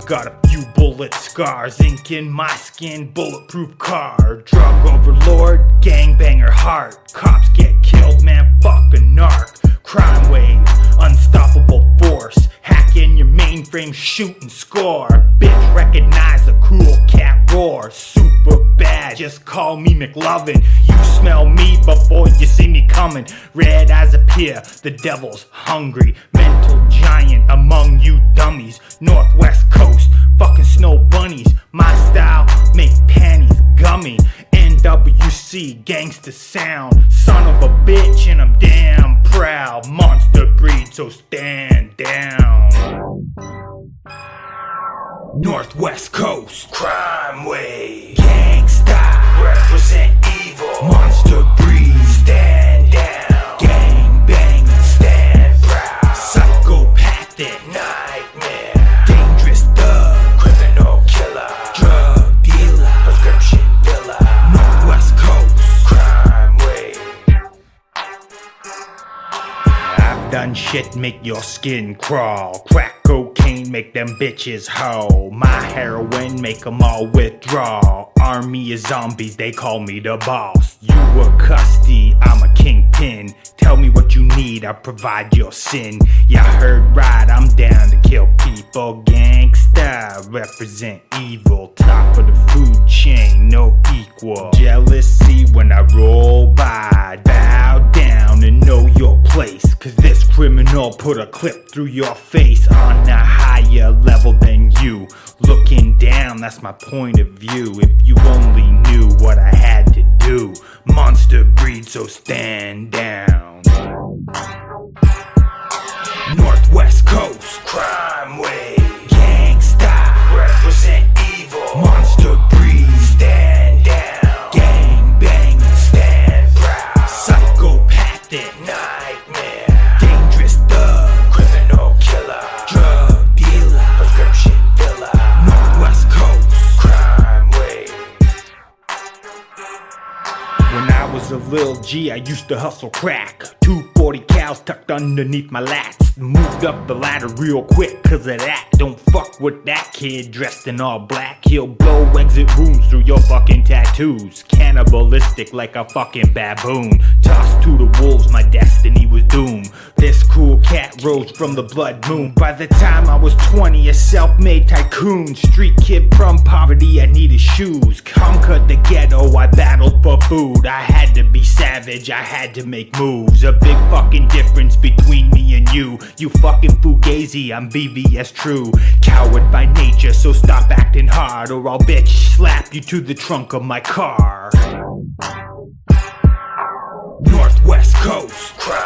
got a few bullet scars, ink in my skin, bulletproof car. Drug overlord, gangbanger heart. Cops get killed, man, fuck a narc. Crime wave, unstoppable force. Hack in your mainframe, shoot and score. Bitch, recognize the cruel cat roar. Super bad, just call me McLovin. You smell me before you see me coming. Red eyes appear, the devil's hungry. Mental giant among you dummies. Northwest coast, fucking snow bunnies. My style, make panties gummy. NWC, gangsta sound. Son of a bitch and I'm damn proud. Monster breed, so stand down. Northwest coast, crime wave. Gangsta, represent evil. Monster breed, stand down. Gang bang, stand proud. Psychopathic, nightmare. Dangerous thug, criminal killer. Drug dealer, prescription filler. Northwest coast, crime wave. I've done shit make your skin crawl. Crack cocaine make them bitches hoe. My heroin make them all withdraw. Army of zombies, they call me the boss. You a custody, I'm a kingpin. Tell me what you need, I provide your sin. Ya heard right, I'm down to kill people. Gangsta, represent evil. Top of the food chain, no equal. Jealousy when I roll by. Bow down and know your place. Cause this criminal put a clip through your face. On a higher level than you. Looking down, that's my point of view. If you only knew what I had to do. Monster breed, so stand down. Northwest coast, crime wave. Gangsta, represent evil. Monster breed, stand down. Gang bang, stand proud. Psychopathic, nightmare. Dangerous thug, criminal killer. Drug dealer, prescription filler. Northwest coast, crime wave. When I was a little G, I used to hustle crack. 240 cows tucked underneath my lats. Moved up the ladder real quick cause of that. Don't fuck with that kid dressed in all black. He'll blow exit wounds through your fucking tattoos. Cannibalistic like a fucking baboon. Tossed to the wolves, my destiny was doomed. This cool cat rose from the blood moon. By the time I was 20, a self-made tycoon. Street kid from poverty, I needed shoes. Conquered the ghetto, I battled for food. I had to be savage, I had to make moves. A big fucking difference between me and you. You fucking fugazi, I'm BVS true. Coward by nature, so stop acting hard or I'll bitch slap you to the trunk of my car. Northwest coast, crime.